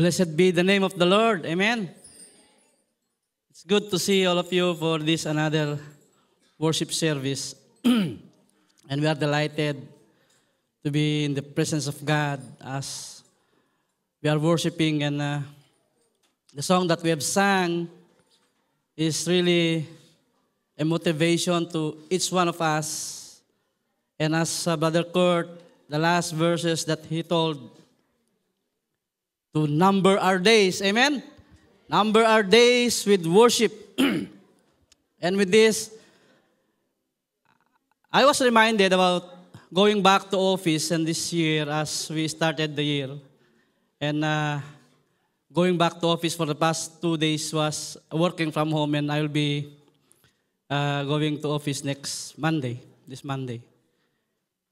Blessed be the name of the Lord. Amen. It's good to see all of you for this another worship service. And we are delighted to be in the presence of God as we are worshiping. And the song that we have sung is really a motivation to each one of us. And as Brother Kurt, the last verses that he told, to number our days. Amen? Number our days with worship. And with this, I was reminded about going back to office and this year as we started the year. And going back to office for the past 2 days was working from home, and I will be going to office next Monday, this Monday.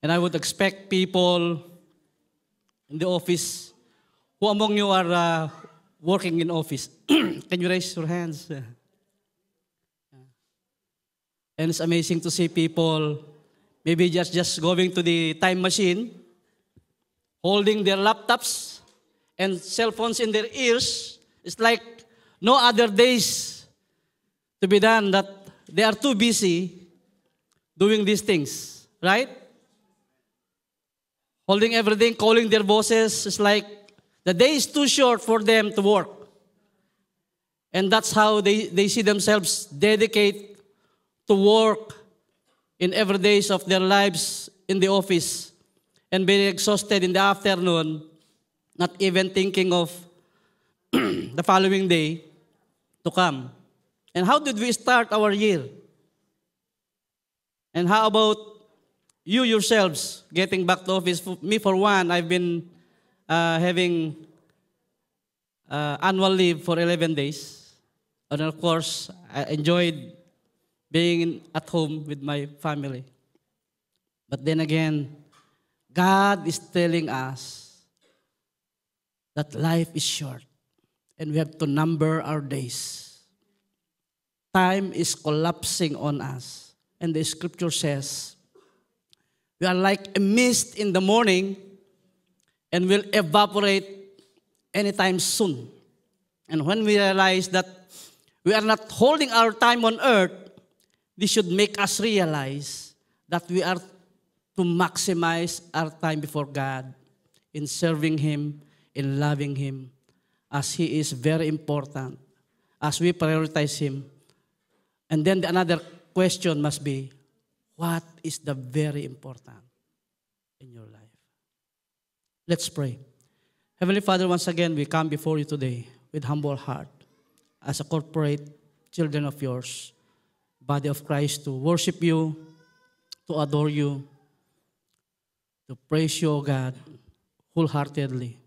And I would expect people in the office. Who among you are working in office? Can you raise your hands? And it's amazing to see people maybe just going to the time machine, holding their laptops and cell phones in their ears. It's like no other days to be done, that they are too busy doing these things, right? Holding everything, calling their bosses. It's like the day is too short for them to work. And that's how they see themselves dedicate to work in every days of their lives in the office and being exhausted in the afternoon, not even thinking of the following day to come. And how did we start our year? And how about you yourselves getting back to office? Me, for one, I've been having annual leave for 11 days. And of course, I enjoyed being at home with my family. But then again, God is telling us that life is short and we have to number our days. Time is collapsing on us. And the scripture says, we are like a mist in the morning and will evaporate anytime soon. And when we realize that we are not holding our time on earth, this should make us realize that we are to maximize our time before God in serving Him, in loving Him, as He is very important, as we prioritize Him. And then another question must be, what is the very important in your life? Let's pray. Heavenly Father, once again, we come before you today with humble heart as a corporate children of yours, body of Christ, to worship you, to adore you, to praise you, O God, wholeheartedly,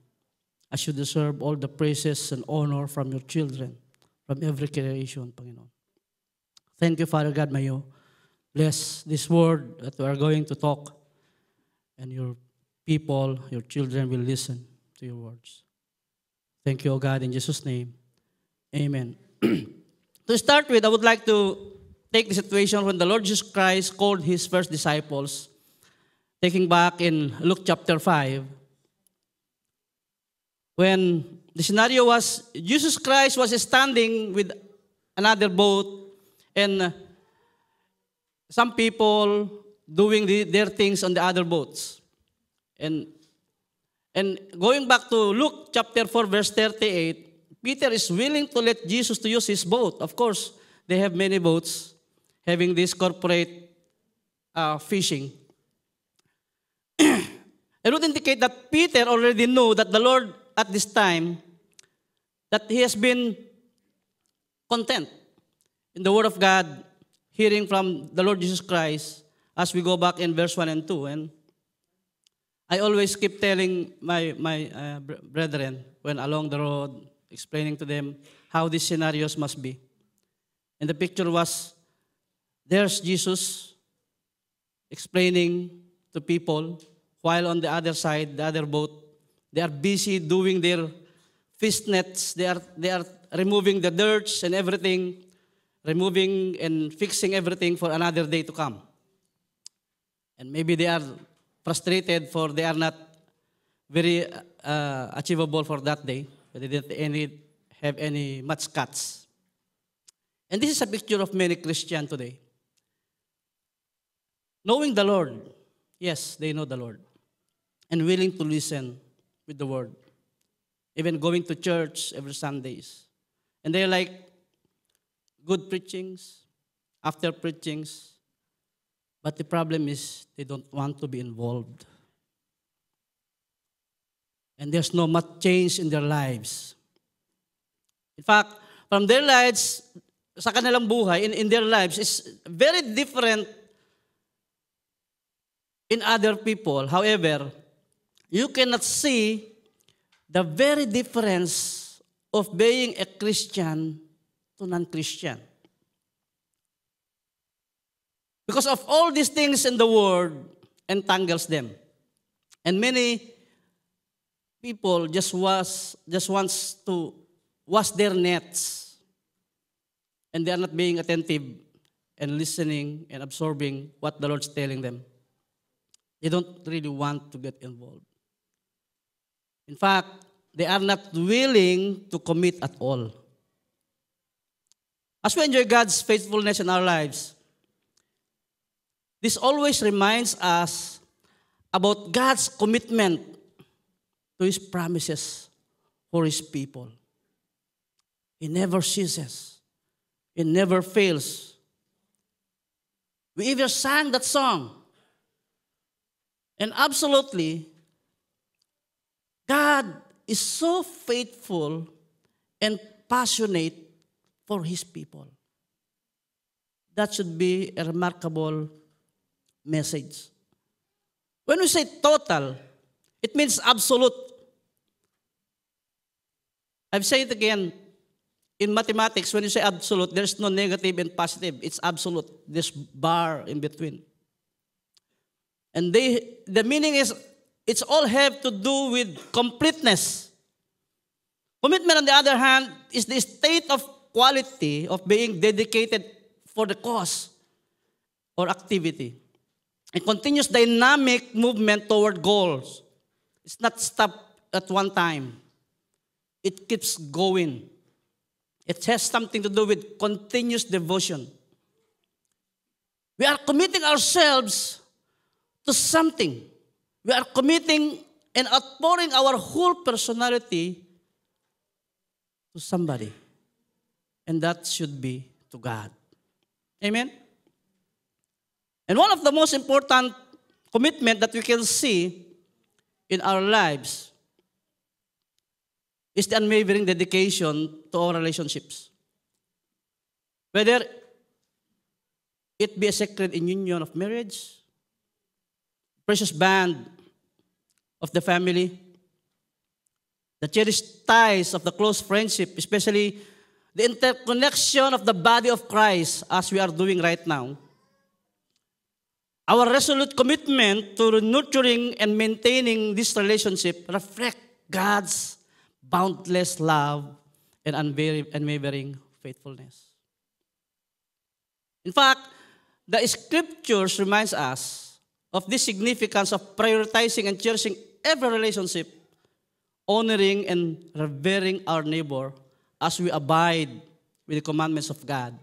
as you deserve all the praises and honor from your children, from every creation, Panginoon. Thank you, Father God, may you bless this word that we are going to talk, and your people, your children will listen to your words. Thank you, O God, in Jesus' name. Amen. To start with, I would like to take the situation when the Lord Jesus Christ called His first disciples, taking back in Luke chapter 5, when the scenario was Jesus Christ was standing with another boat, and some people doing their things on the other boats. And going back to Luke chapter 4, verse 38, Peter is willing to let Jesus to use his boat. Of course, they have many boats having this corporate fishing. It would indicate that Peter already knew that the Lord at this time, that he has been content in the Word of God, hearing from the Lord Jesus Christ, as we go back in verse 1 and 2. And I always keep telling my brethren when along the road, explaining to them how these scenarios must be. And the picture was, there's Jesus explaining to people, while on the other side, the other boat, they are busy doing their fish nets. They are removing the dirts and everything, removing and fixing everything for another day to come. And maybe they are frustrated for they are not very achievable for that day. They didn't have any much cuts. And this is a picture of many Christians today. Knowing the Lord, yes, they know the Lord, and willing to listen with the word, even going to church every Sundays. And they like good preachings, after preachings, but the problem is they don't want to be involved. And there's no much change in their lives. In fact, from their lives, sa kanilang buhay, in their lives, is very different in other people. However, you cannot see the very difference of being a Christian to non-Christian. Because of all these things in the world entangles them. And many people just wants to wash their nets, and they are not being attentive and listening and absorbing what the Lord's telling them. They don't really want to get involved. In fact, they are not willing to commit at all. As we enjoy God's faithfulness in our lives, this always reminds us about God's commitment to His promises for His people. He never ceases. He never fails. We even sang that song. And absolutely, God is so faithful and passionate for His people. That should be a remarkable message. When we say total, it means absolute. I've said it again, in mathematics, when you say absolute, there's no negative and positive. It's absolute. There's bar in between. And the meaning is, it's all have to do with completeness. Commitment, on the other hand, is the state of quality of being dedicated for the cause or activity. A continuous dynamic movement toward goals. It's not stopped at one time. It keeps going. It has something to do with continuous devotion. We are committing ourselves to something. We are committing and outpouring our whole personality to somebody. And that should be to God. Amen? And one of the most important commitment that we can see in our lives is the unwavering dedication to our relationships. Whether it be a sacred union of marriage, precious band of the family, the cherished ties of the close friendship, especially the interconnection of the body of Christ as we are doing right now. Our resolute commitment to nurturing and maintaining this relationship reflect God's boundless love and unwavering faithfulness. In fact, the scriptures reminds us of the significance of prioritizing and cherishing every relationship, honoring and revering our neighbor as we abide with the commandments of God,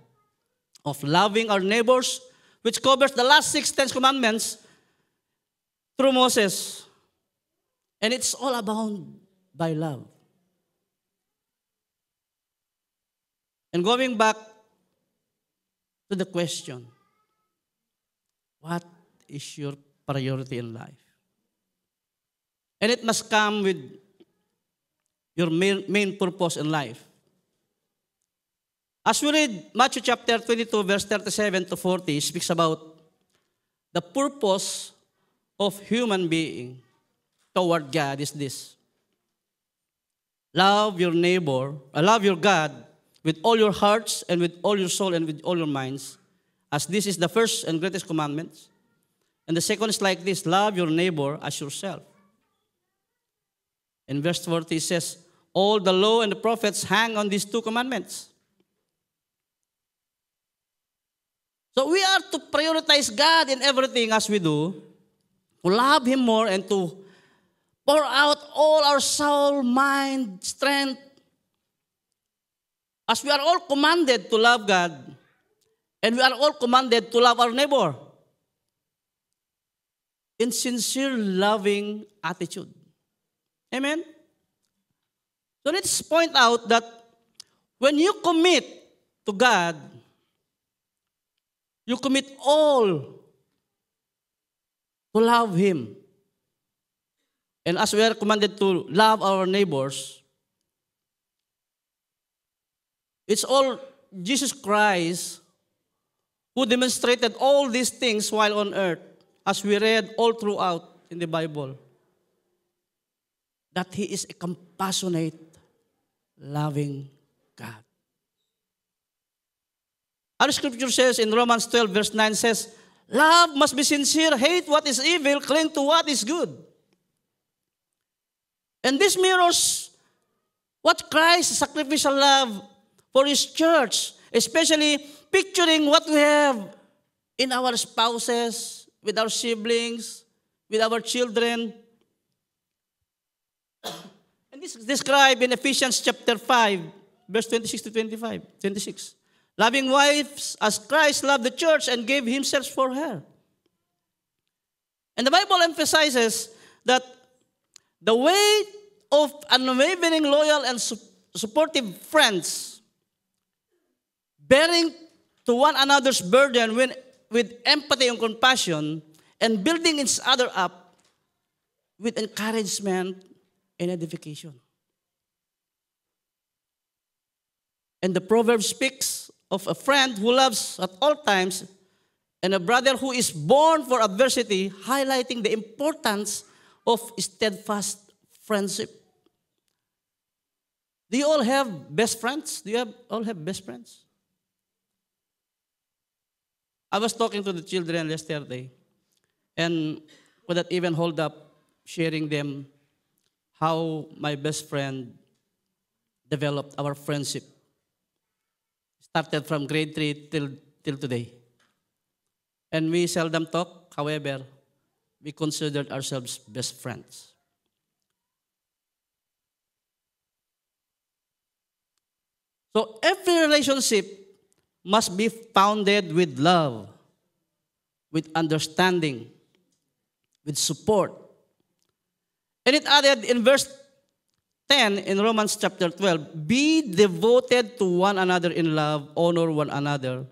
of loving our neighbors, which covers the last 6 Ten Commandments through Moses. And it's all abound by love. And going back to the question, what is your priority in life? And it must come with your main purpose in life. As we read Matthew chapter 22, verse 37 to 40, it speaks about the purpose of human being toward God is this. Love your neighbor, love your God with all your hearts and with all your soul and with all your minds, as this is the first and greatest commandment. And the second is like this, love your neighbor as yourself. In verse 40 it says, all the law and the prophets hang on these 2 commandments. So we are to prioritize God in everything as we do, to love Him more and to pour out all our soul, mind, strength. As we are all commanded to love God, and we are all commanded to love our neighbor in sincere, loving attitude. Amen? So let's point out that when you commit to God, you commit all to love Him. And as we are commanded to love our neighbors, it's all Jesus Christ who demonstrated all these things while on earth, as we read all throughout in the Bible, that He is a compassionate, loving God. Our scripture says in Romans 12 verse 9 says, love must be sincere, hate what is evil, cling to what is good. And this mirrors what Christ's sacrificial love for His church, especially picturing what we have in our spouses, with our siblings, with our children. And this is described in Ephesians chapter 5, verse 26 to 26. Loving wives as Christ loved the church and gave Himself for her. And the Bible emphasizes that the weight of unwavering, loyal, and supportive friends, bearing to one another's burden with empathy and compassion, and building each other up with encouragement and edification. And the proverb speaks of a friend who loves at all times and a brother who is born for adversity, highlighting the importance of steadfast friendship. Do you all have best friends? Do you all have best friends? I was talking to the children yesterday, and could not even hold up sharing them how my best friend developed our friendship. Started from grade 3 till today. And we seldom talk, however, we considered ourselves best friends. So every relationship must be founded with love, with understanding, with support. And it added in verse 10 in Romans chapter 12, be devoted to one another in love, honor one another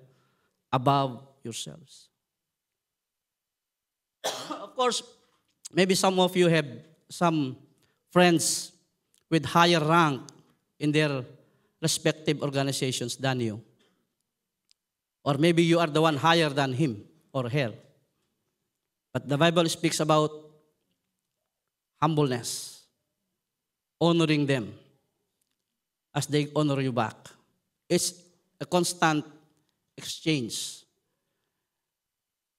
above yourselves. Of course, maybe some of you have some friends with higher rank in their respective organizations than you. Or maybe you are the one higher than him or her. But the Bible speaks about humbleness, honoring them as they honor you back. It's a constant exchange.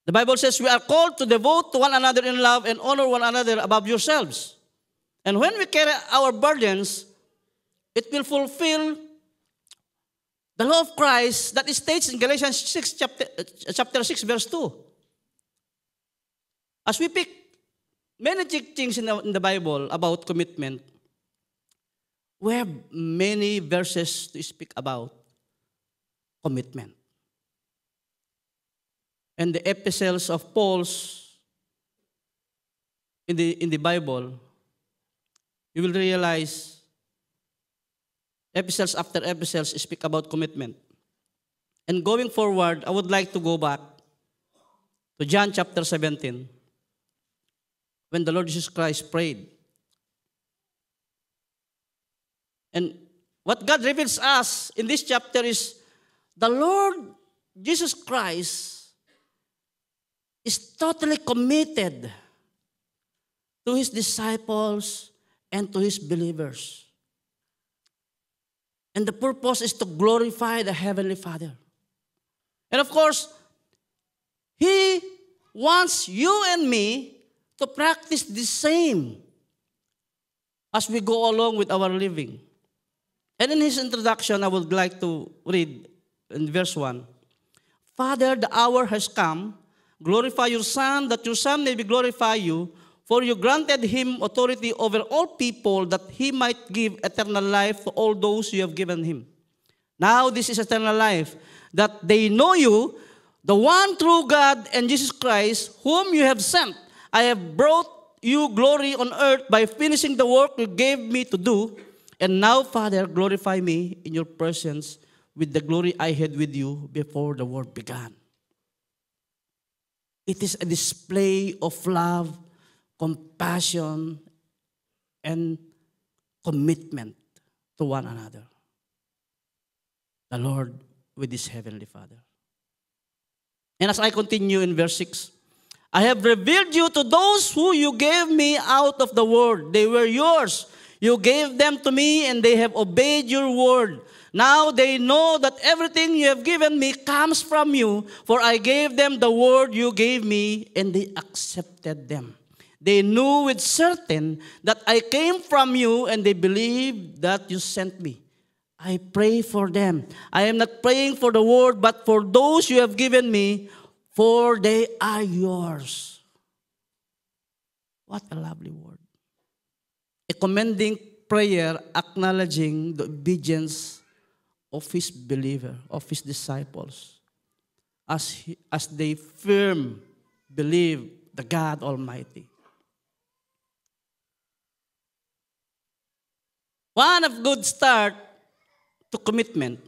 The Bible says we are called to devote to one another in love and honor one another above yourselves. And when we carry our burdens, it will fulfill the law of Christ that states in Galatians 6, chapter 6, verse 2. As we pick many things in the Bible about commitment, we have many verses to speak about commitment. And the epistles of Paul's in the Bible, you will realize epistles after epistles speak about commitment. And going forward, I would like to go back to John chapter 17, when the Lord Jesus Christ prayed. And what God reveals us in this chapter is the Lord Jesus Christ is totally committed to His disciples and to His believers. And the purpose is to glorify the Heavenly Father. And of course, He wants you and me to practice the same as we go along with our living. And in His introduction, I would like to read in verse 1. Father, the hour has come. Glorify your Son, that your Son may be glorify you. For you granted him authority over all people that he might give eternal life to all those you have given him. Now this is eternal life, that they know you, the one true God and Jesus Christ, whom you have sent. I have brought you glory on earth by finishing the work you gave me to do. And now, Father, glorify me in your presence with the glory I had with you before the world began. It is a display of love, compassion, and commitment to one another. The Lord with his heavenly Father. And as I continue in verse 6, I have revealed you to those who you gave me out of the world. They were yours. You gave them to me, and they have obeyed your word. Now they know that everything you have given me comes from you, for I gave them the word you gave me, and they accepted them. They knew with certain that I came from you, and they believed that you sent me. I pray for them. I am not praying for the world, but for those you have given me, for they are yours. What a lovely word. A commending prayer acknowledging the obedience of his believer, of his disciples, as they firm believe the God Almighty. One of good start to commitment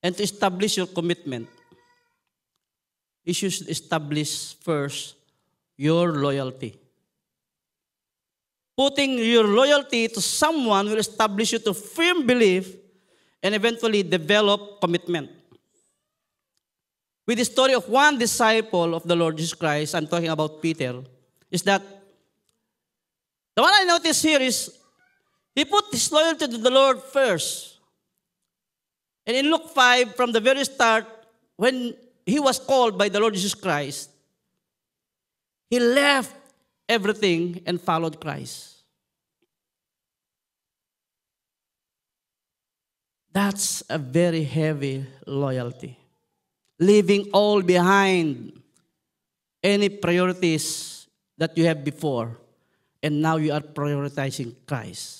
and to establish your commitment, you should establish first your loyalty. Putting your loyalty to someone will establish you to firm belief and eventually develop commitment. With the story of one disciple of the Lord Jesus Christ, I'm talking about Peter, is that the one I notice here is he put his loyalty to the Lord first. And in Luke 5, from the very start, when he was called by the Lord Jesus Christ, he left everything and followed Christ. That's a very heavy loyalty. Leaving all behind, any priorities that you have before, and now you are prioritizing Christ.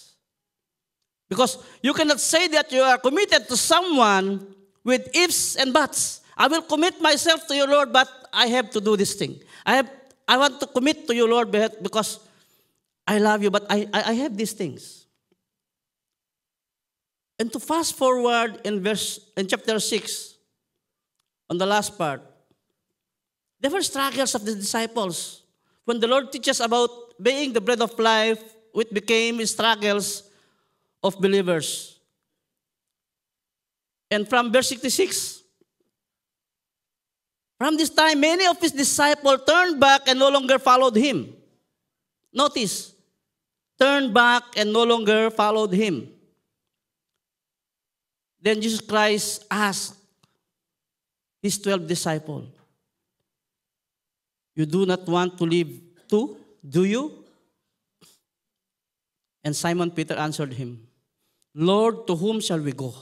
Because you cannot say that you are committed to someone with ifs and buts. I will commit myself to you, Lord, but I have to do this thing. I want to commit to you, Lord, because I love you, but I have these things. And to fast forward in chapter 6, on the last part, there were struggles of the disciples. When the Lord teaches about being the bread of life, it became struggles of believers. And from verse 66, from this time, many of his disciples turned back and no longer followed him. Notice, turned back and no longer followed him. Then Jesus Christ asked his 12 disciples, you do not want to leave too, do you? And Simon Peter answered him, Lord, to whom shall we go?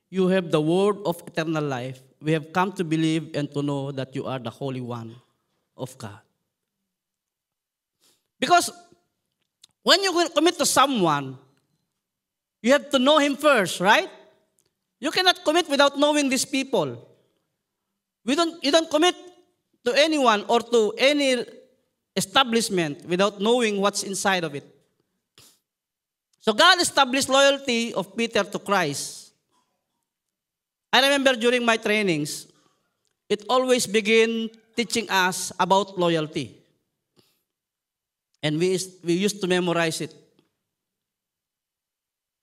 You have the word of eternal life. We have come to believe and to know that you are the Holy One of God. Because when you commit to someone, you have to know him first, right? You cannot commit without knowing these people. You don't commit to anyone or to any establishment without knowing what's inside of it. So God established loyalty of Peter to Christ. I remember during my trainings, it always began teaching us about loyalty. And we used to memorize it.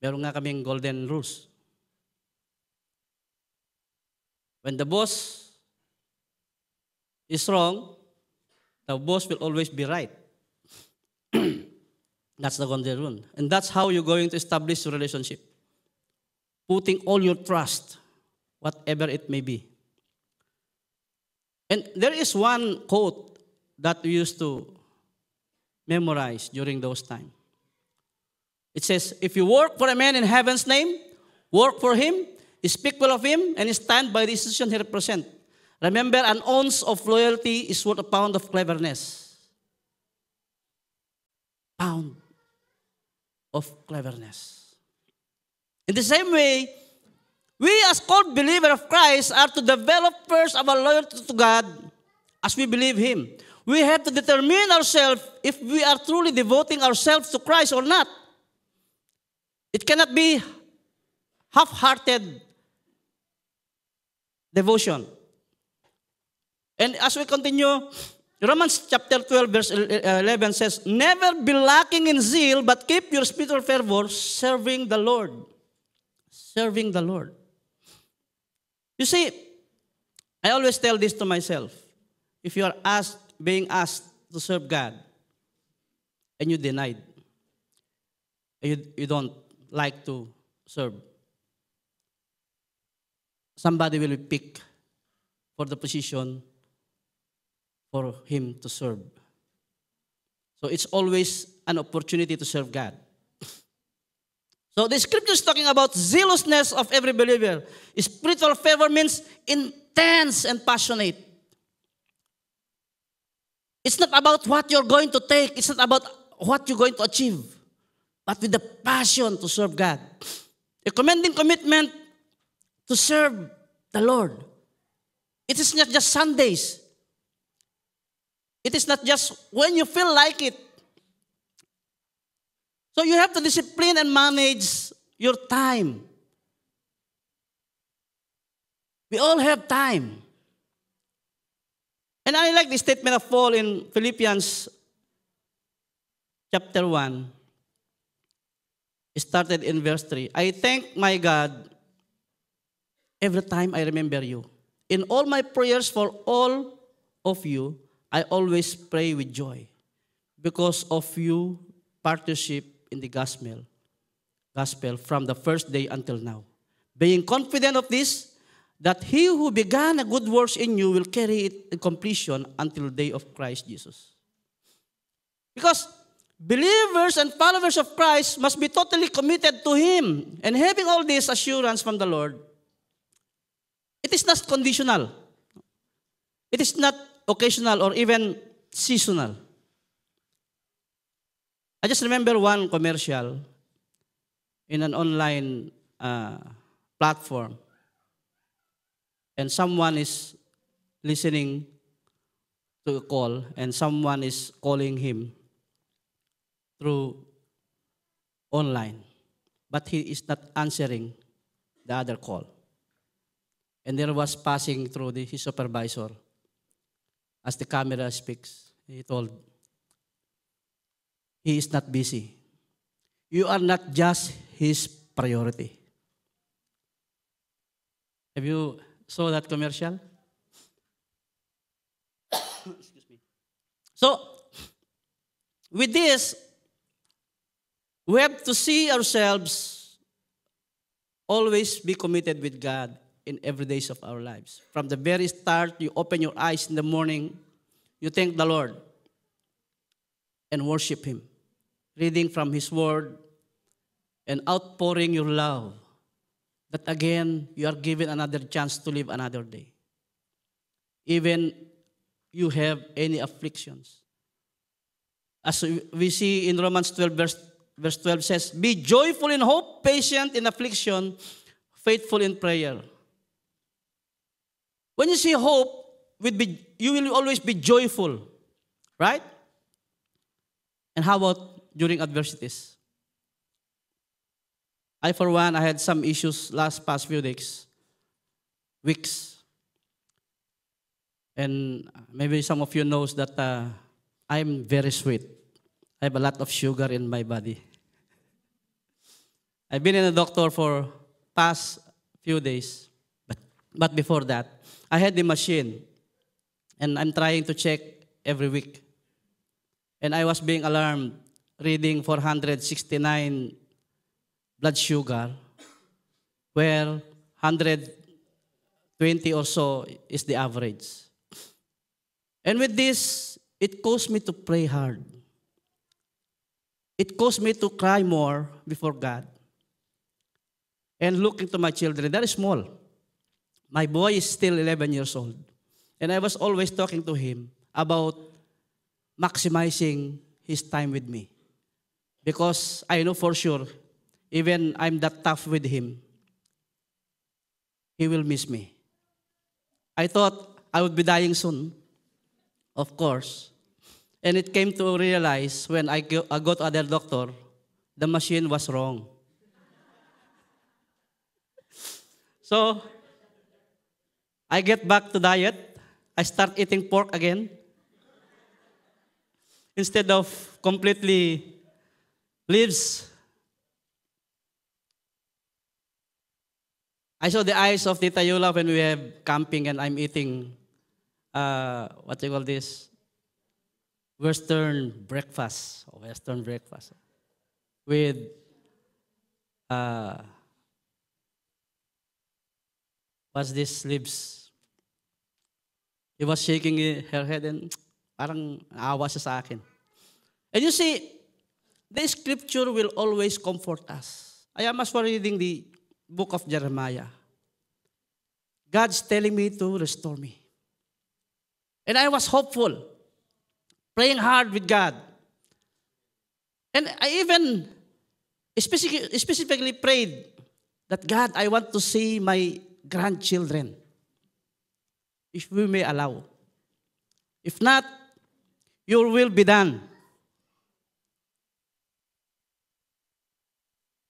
Meron nga kaming golden rules. When the boss is wrong, the boss will always be right. That's the golden rule. And that's how you're going to establish your relationship. Putting all your trust, whatever it may be. And there is one quote that we used to memorize during those times. It says, if you work for a man in heaven's name, work for him, speak well of him, and stand by the institution he represents. Remember, an ounce of loyalty is worth a pound of cleverness. pound of cleverness. In the same way, we as called believers of Christ are to develop first our loyalty to God as we believe Him. We have to determine ourselves if we are truly devoting ourselves to Christ or not. It cannot be half-hearted devotion. And as we continue, Romans chapter 12 verse 11 says, never be lacking in zeal, but keep your spiritual fervor serving the Lord. Serving the Lord. You see, I always tell this to myself. If you are being asked to serve God, and you denied, and you don't like to serve, somebody will be picked for the position for him to serve. So it's always an opportunity to serve God. So the scripture is talking about zealousness of every believer. Spiritual fervor means intense and passionate. It's not about what you're going to take. It's not about what you're going to achieve. But with the passion to serve God. A commending commitment to serve the Lord. It is not just Sundays. It is not just when you feel like it. So you have to discipline and manage your time. We all have time. And I like the statement of Paul in Philippians chapter 1. It started in verse 3. I thank my God every time I remember you. In all my prayers for all of you, I always pray with joy because of you partnership in the gospel from the first day until now. Being confident of this, that he who began a good work in you will carry it to completion until the day of Christ Jesus. Because believers and followers of Christ must be totally committed to Him. And having all this assurance from the Lord, it is not conditional. It is not occasional or even seasonal. I just remember one commercial in an online platform. And someone is listening to a call and someone is calling him through online. But he is not answering the other call. And there was passing through his supervisor. As the camera speaks, he told, he is not busy. You are not just his priority. Have you saw that commercial? Excuse me. So, with this, we have to see ourselves always be committed with God in every days of our lives. From the very start, you open your eyes in the morning, you thank the Lord and worship Him. Reading from His Word and outpouring your love. That again, you are given another chance to live another day. Even you have any afflictions. As we see in Romans 12, verse 12 says, be joyful in hope, patient in affliction, faithful in prayer. When you see hope, you will always be joyful. Right? And how about during adversities? I, for one, I had some issues past few weeks. And maybe some of you knows that I'm very sweet. I have a lot of sugar in my body. I've been in a doctor for past few days. But before that, I had the machine. And I'm trying to check every week. And I was being alarmed, reading 469 blood sugar, where 120 or so is the average. And with this, it caused me to pray hard. It caused me to cry more before God. And look into my children, they're small. My boy is still 11 years old. And I was always talking to him about maximizing his time with me. because I know for sure, even I'm that tough with him, he will miss me. I thought I would be dying soon, of course. And it came to realize when I go to other doctor, the machine was wrong. So, I get back to diet. I start eating pork again. Instead of completely leaves. I saw the eyes of Tita Yola when we have camping and I'm eating, what you call this? Western breakfast. Western breakfast. With, what's this leaves? He was shaking her head and parang naawa siya sa akin. And you see, the scripture will always comfort us. I am as for reading the book of Jeremiah. God's telling me to restore me. And I was hopeful, praying hard with God. And I even specifically prayed that, God, I want to see my grandchildren, if we may allow. If not, your will be done.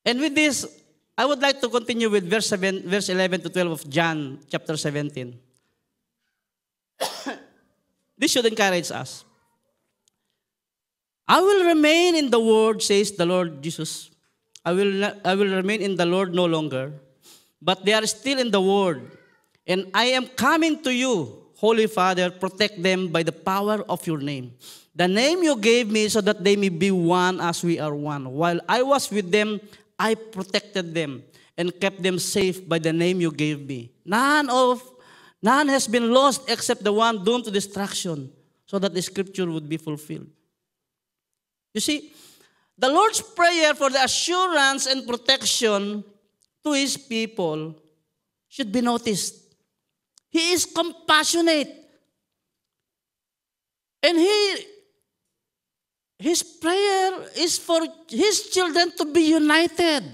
And with this, I would like to continue with verse 11 to 12 of John chapter 17. This should encourage us. I will remain in the word, says the Lord Jesus. I will remain in the Lord no longer, but they are still in the word. And I am coming to you, Holy Father, protect them by the power of your name. The name you gave me so that they may be one as we are one. While I was with them, I protected them and kept them safe by the name you gave me. None has been lost except the one doomed to destruction, so that the scripture would be fulfilled. You see, the Lord's prayer for the assurance and protection to His people should be noticed. He is compassionate. And His prayer is for His children to be united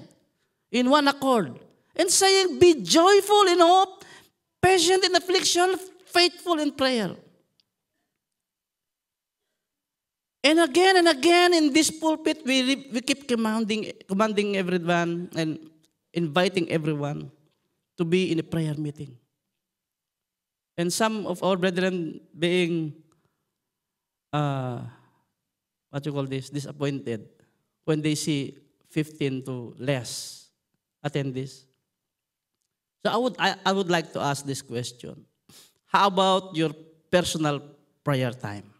in one accord. And saying, be joyful in hope, patient in affliction, faithful in prayer. And again in this pulpit, we keep commanding everyone and inviting everyone to be in a prayer meeting. And some of our brethren being, disappointed when they see 15 to less attendees. So I would like to ask this question. How about your personal prayer time?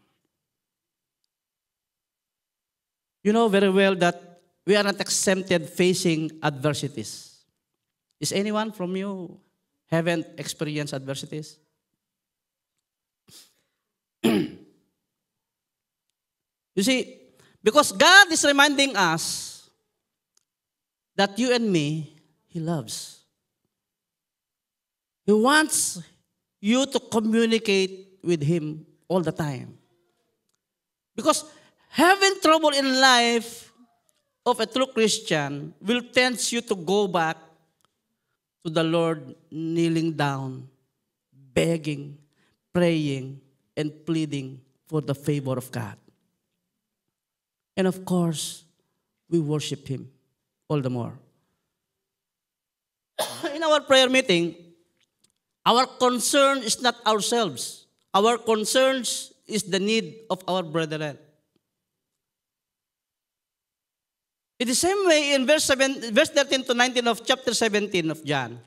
You know very well that we are not exempted facing adversities. Is anyone from you haven't experienced adversities? You see, because God is reminding us that you and me, He loves. He wants you to communicate with Him all the time. Because having trouble in life of a true Christian will tempt you to go back to the Lord, kneeling down, begging, praying, and pleading for the favor of God. And of course, we worship Him all the more. In our prayer meeting, our concern is not ourselves. Our concern is the need of our brethren. In the same way, in verse 13 to 19 of chapter 17 of John,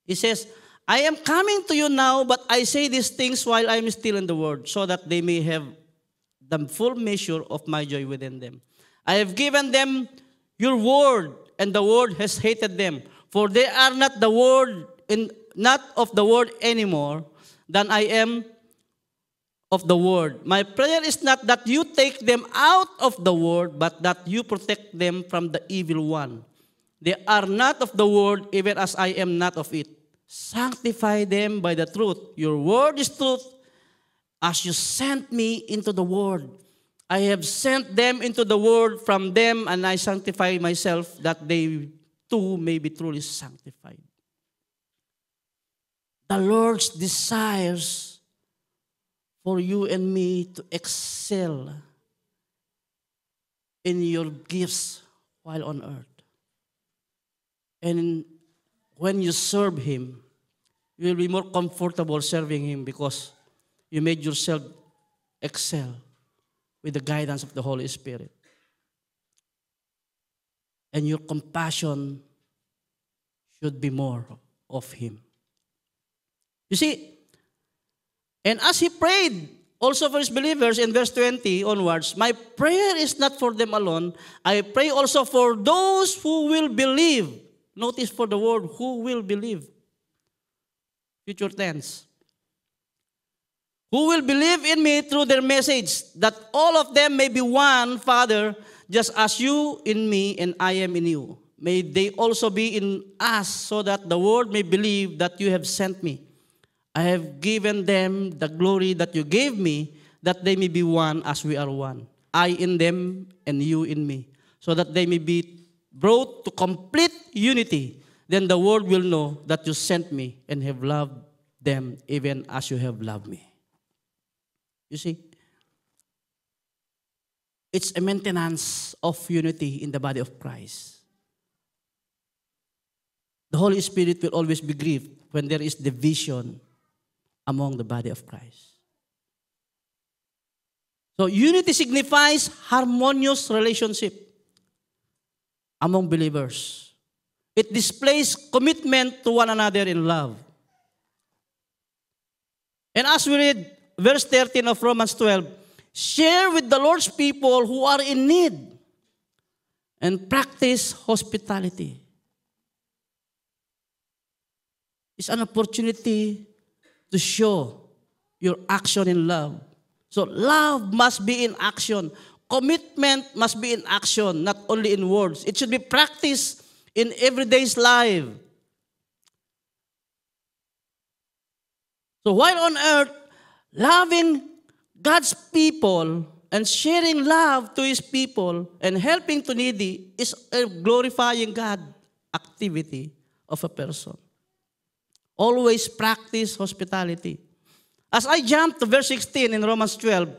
He says, I am coming to you now, but I say these things while I am still in the world, so that they may have the full measure of my joy within them. I have given them your word, and the word has hated them, for they are not of the word anymore than I am of the word. My prayer is not that you take them out of the word, but that you protect them from the evil one. They are not of the word, even as I am not of it. Sanctify them by the truth. Your word is truth. As you sent me into the world, I have sent them into the world, from them and I sanctify myself, that they too may be truly sanctified. The Lord's desires for you and me to excel in your gifts while on earth. And when you serve Him, you will be more comfortable serving Him because you made yourself excel with the guidance of the Holy Spirit. And your compassion should be more of Him. You see, and as He prayed also for His believers in verse 20 onwards, my prayer is not for them alone. I pray also for those who will believe. Notice for the word, who will believe. Future tense. Who will believe in me through their message, that all of them may be one, Father, just as you in me and I am in you. May they also be in us, so that the world may believe that you have sent me. I have given them the glory that you gave me, that they may be one as we are one. I in them and you in me, so that they may be brought to complete unity. Then the world will know that you sent me and have loved them even as you have loved me. You see, it's a maintenance of unity in the body of Christ. The Holy Spirit will always be grieved when there is division among the body of Christ. So unity signifies harmonious relationship among believers. It displays commitment to one another in love. And as we read verse 13 of Romans 12, share with the Lord's people who are in need and practice hospitality. It's an opportunity to show your action in love. So love must be in action. Commitment must be in action, not only in words. It should be practiced in everyday's life. So while on earth, loving God's people and sharing love to His people and helping to needy is a glorifying God activity of a person. Always practice hospitality. As I jump to verse 16 in Romans 12,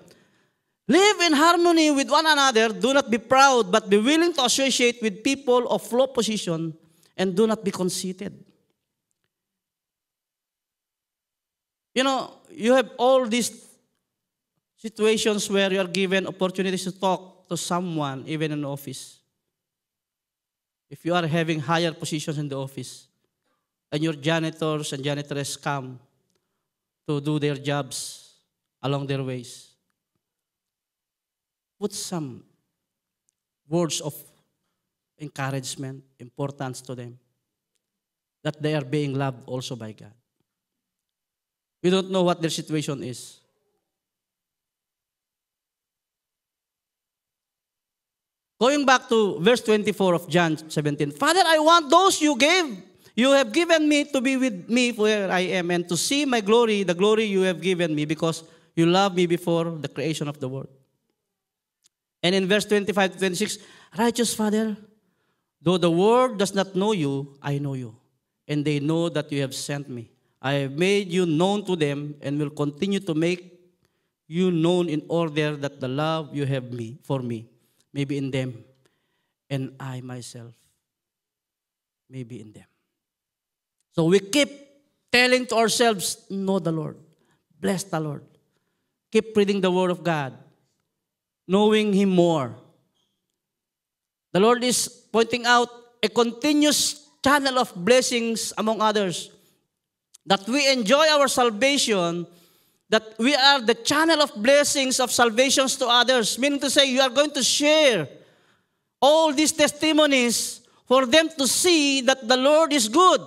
live in harmony with one another. Do not be proud, but be willing to associate with people of low position, and do not be conceited. You know, you have all these situations where you are given opportunities to talk to someone, even in the office. If you are having higher positions in the office, and your janitors and janitress come to do their jobs along their ways, put some words of encouragement, importance to them, that they are being loved also by God. We don't know what their situation is. Going back to verse 24 of John 17, Father, I want those you have given me to be with me where I am, and to see my glory, the glory you have given me, because you loved me before the creation of the world. And in verse 25 to 26, righteous Father, though the world does not know you, I know you, and they know that you have sent me. I have made you known to them and will continue to make you known, in order that the love you have for me may be in them, and I myself may be in them. So we keep telling to ourselves, know the Lord, bless the Lord. Keep reading the Word of God, knowing Him more. The Lord is pointing out a continuous channel of blessings among others, that we enjoy our salvation, that we are the channel of blessings of salvations to others, meaning to say you are going to share all these testimonies for them to see that the Lord is good.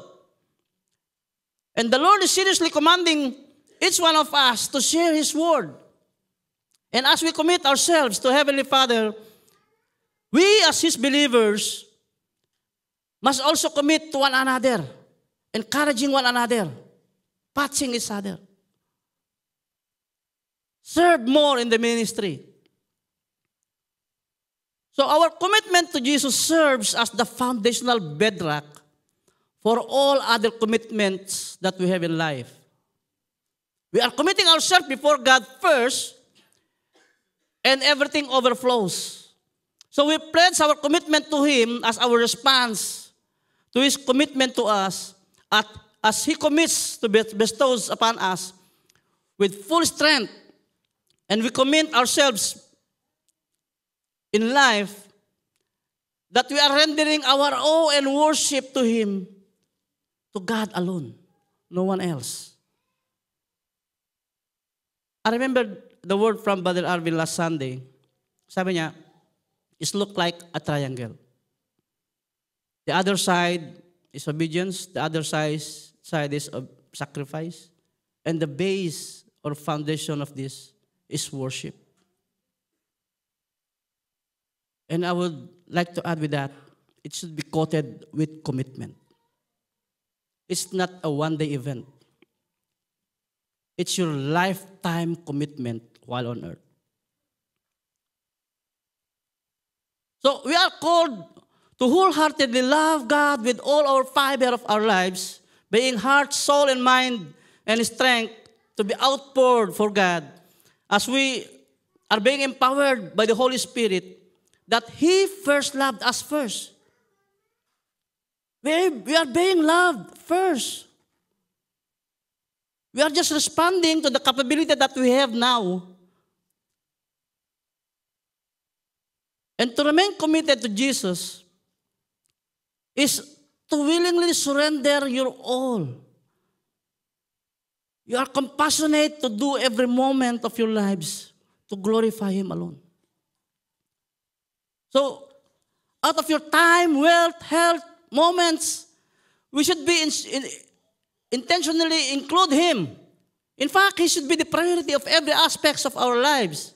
And the Lord is seriously commanding each one of us to share His word. And as we commit ourselves to Heavenly Father, we as His believers must also commit to one another, encouraging one another, patching each other. Serve more in the ministry. So our commitment to Jesus serves as the foundational bedrock for all other commitments that we have in life. We are committing ourselves before God first, and everything overflows. So we pledge our commitment to Him as our response to His commitment to us, as He commits to bestows upon us with full strength, and we commit ourselves in life that we are rendering our awe and worship to Him, to God alone, no one else. I remember the word from Brother Arvin last Sunday. Sabi niya, it look like a triangle. The other side is obedience, the other side is sacrifice, and the base or foundation of this is worship. And I would like to add with that, it should be coated with commitment. It's not a one-day event. It's your lifetime commitment while on earth. So we are called to wholeheartedly love God with all our fiber of our lives, being heart, soul, and mind, and strength to be outpoured for God as we are being empowered by the Holy Spirit that He first loved us first. We are being loved first. We are just responding to the capability that we have now. And to remain committed to Jesus is to willingly surrender your all. You are compassionate to do every moment of your lives to glorify Him alone. So, out of your time, wealth, health, moments, we should be intentionally include Him. In fact, He should be the priority of every aspect of our lives.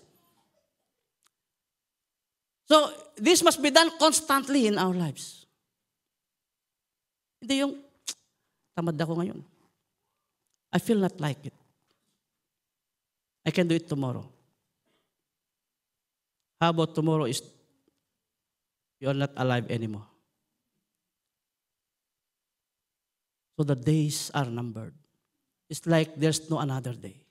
So, this must be done constantly in our lives. Hindi yung, tamad ako ngayon. I feel not like it. I can do it tomorrow. How about tomorrow is you are not alive anymore? So the days are numbered. It's like there's no another day.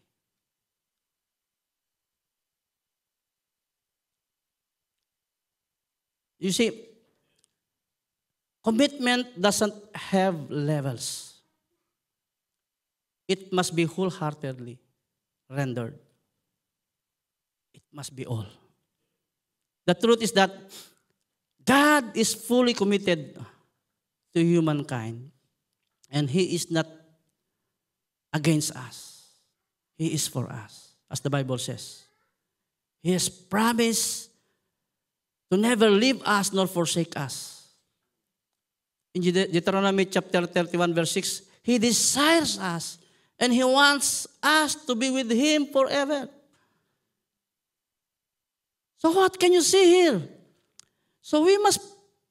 You see, commitment doesn't have levels. It must be wholeheartedly rendered. It must be all. The truth is that God is fully committed to humankind, and He is not against us. He is for us, as the Bible says. He has promised to never leave us nor forsake us. In Deuteronomy chapter 31, verse 6, He desires us and He wants us to be with Him forever. So what can you see here? So we must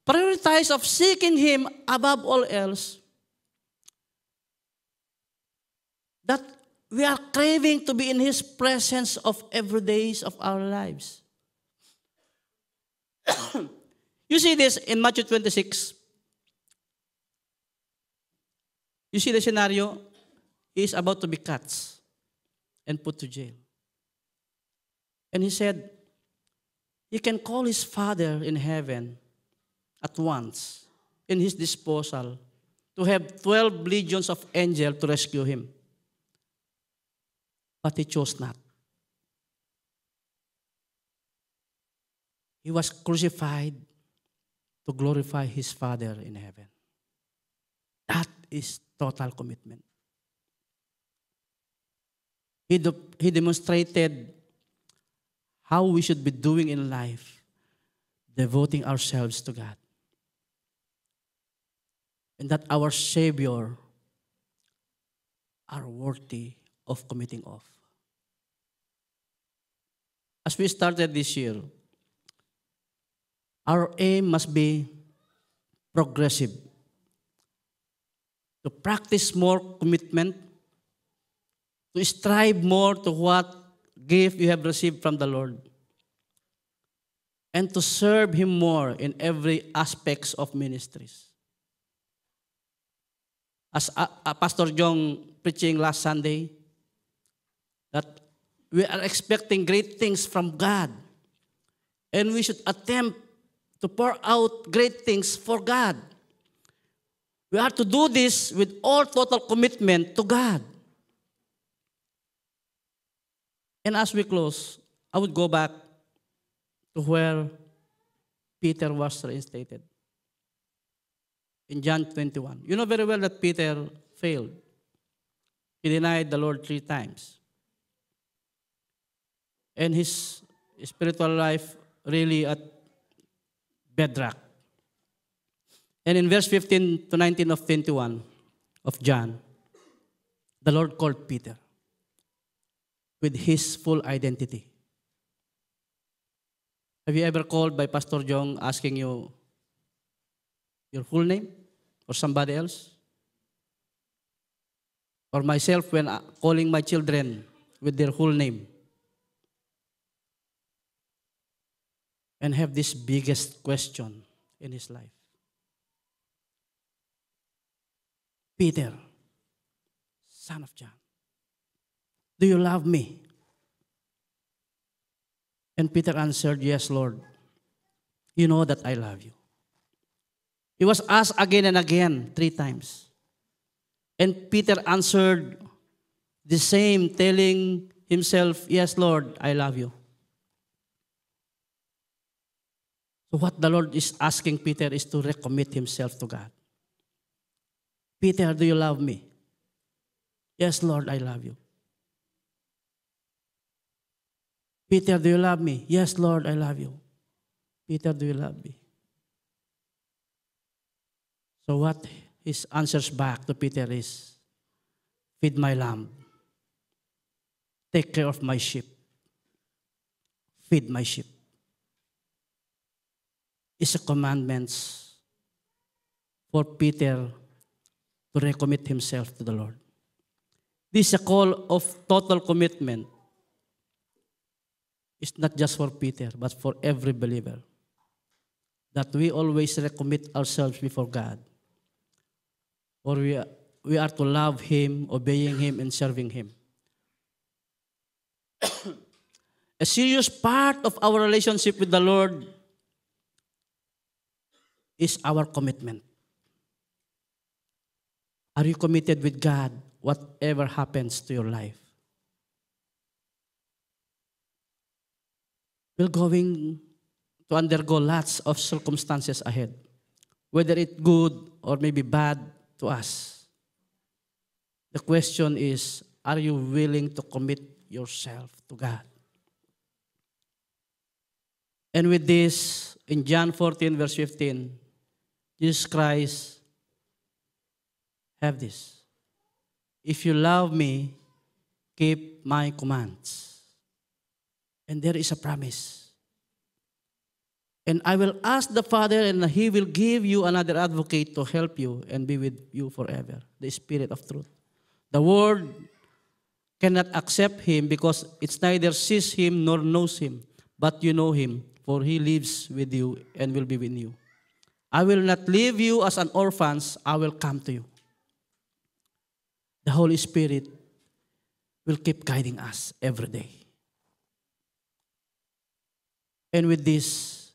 prioritize of seeking Him above all else. That we are craving to be in His presence of every days of our lives. You see this in Matthew 26. You see the scenario? He is about to be cut and put to jail. And He said, He can call His Father in heaven at once in His disposal to have 12 legions of angels to rescue Him. But He chose not. He was crucified to glorify His Father in heaven. That is total commitment. He demonstrated how we should be doing in life, devoting ourselves to God. And that our Savior are worthy of committing off. As we started this year, our aim must be progressive. To practice more commitment, to strive more to what gift you have received from the Lord. and to serve Him more in every aspects of ministries. As Pastor Jong preaching last Sunday, that we are expecting great things from God, and we should attempt to pour out great things for God. We are to do this with all total commitment to God. And as we close, I would go back to where Peter was reinstated. In John 21. You know very well that Peter failed. He denied the Lord 3 times. And his spiritual life really at bedrock. And in verse 15 to 19 of 21 of John, the Lord called Peter with his full identity. Have you ever called by Pastor Jong asking you your full name or somebody else? Or myself when calling my children with their full name. And have this biggest question in his life. Peter, son of John, do you love me? And Peter answered, yes, Lord. You know that I love you. He was asked again and again 3 times. And Peter answered the same, telling himself, yes, Lord, I love you. So what the Lord is asking Peter is to recommit himself to God. Peter, do you love me? Yes, Lord, I love you. Peter, do you love me? Yes, Lord, I love you. Peter, do you love me? So what his answers back to Peter is, feed my lamb. Take care of my sheep. Feed my sheep. It's a commandment for Peter to recommit himself to the Lord. This is a call of total commitment. It's not just for Peter, but for every believer. That we always recommit ourselves before God. Or we are to love Him, obeying Him, and serving Him. A serious part of our relationship with the Lord is our commitment. Are you committed with God, whatever happens to your life? We're going to undergo lots of circumstances ahead, whether it's good or maybe bad to us. The question is, are you willing to commit yourself to God? And with this, in John 14, verse 15, Jesus Christ have this. If you love me, keep my commands. And there is a promise. And I will ask the Father, and He will give you another advocate to help you and be with you forever, the Spirit of truth. The world cannot accept Him because it neither sees Him nor knows Him, but you know Him, for He lives with you and will be with you. I will not leave you as an orphans, I will come to you. The Holy Spirit will keep guiding us every day. And with this,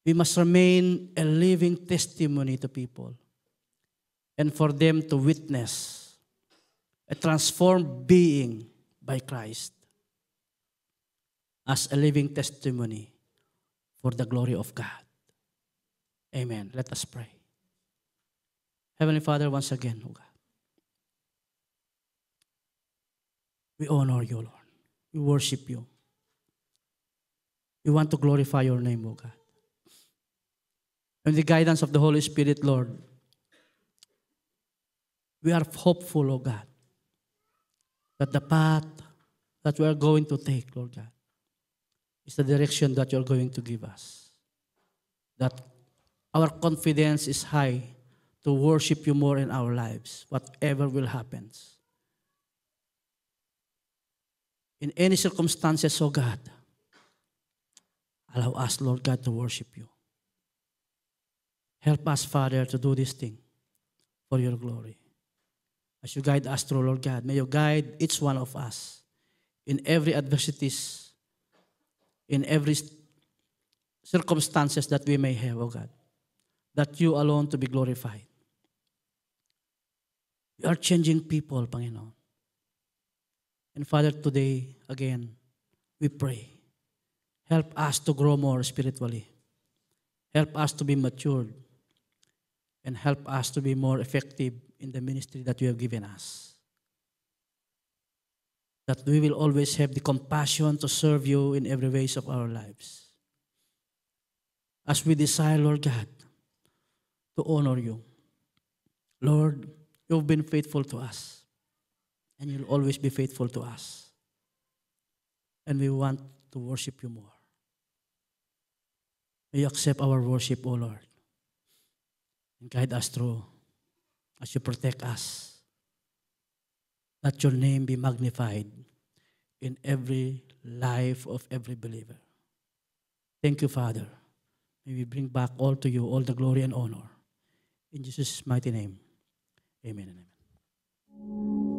we must remain a living testimony to people and for them to witness a transformed being by Christ as a living testimony for the glory of God. Amen. Let us pray. Heavenly Father, once again, O God, we honor you, Lord. We worship you. We want to glorify your name, O God. And the guidance of the Holy Spirit, Lord, we are hopeful, O God, that the path that we are going to take, Lord God, is the direction that you are going to give us. That our confidence is high to worship you more in our lives, whatever will happen. In any circumstances, O God, Allow us, Lord God, to worship you. Help us, Father, to do this thing for your glory. As you guide us through, Lord God, may you guide each one of us in every adversities, in every circumstances that we may have, O God, that you alone to be glorified. We are changing people, Panginoon. And Father, today, again, we pray. Help us to grow more spiritually. Help us to be matured. And help us to be more effective in the ministry that you have given us. That we will always have the compassion to serve you in every ways of our lives. As we desire, Lord God, to honor you. Lord, you've been faithful to us. And you'll always be faithful to us. And we want to worship you more. May you accept our worship, O Lord. And guide us through as you protect us. Let your name be magnified in every life of every believer. Thank you, Father. May we bring back all to you, all the glory and honor. In Jesus' mighty name, amen and amen.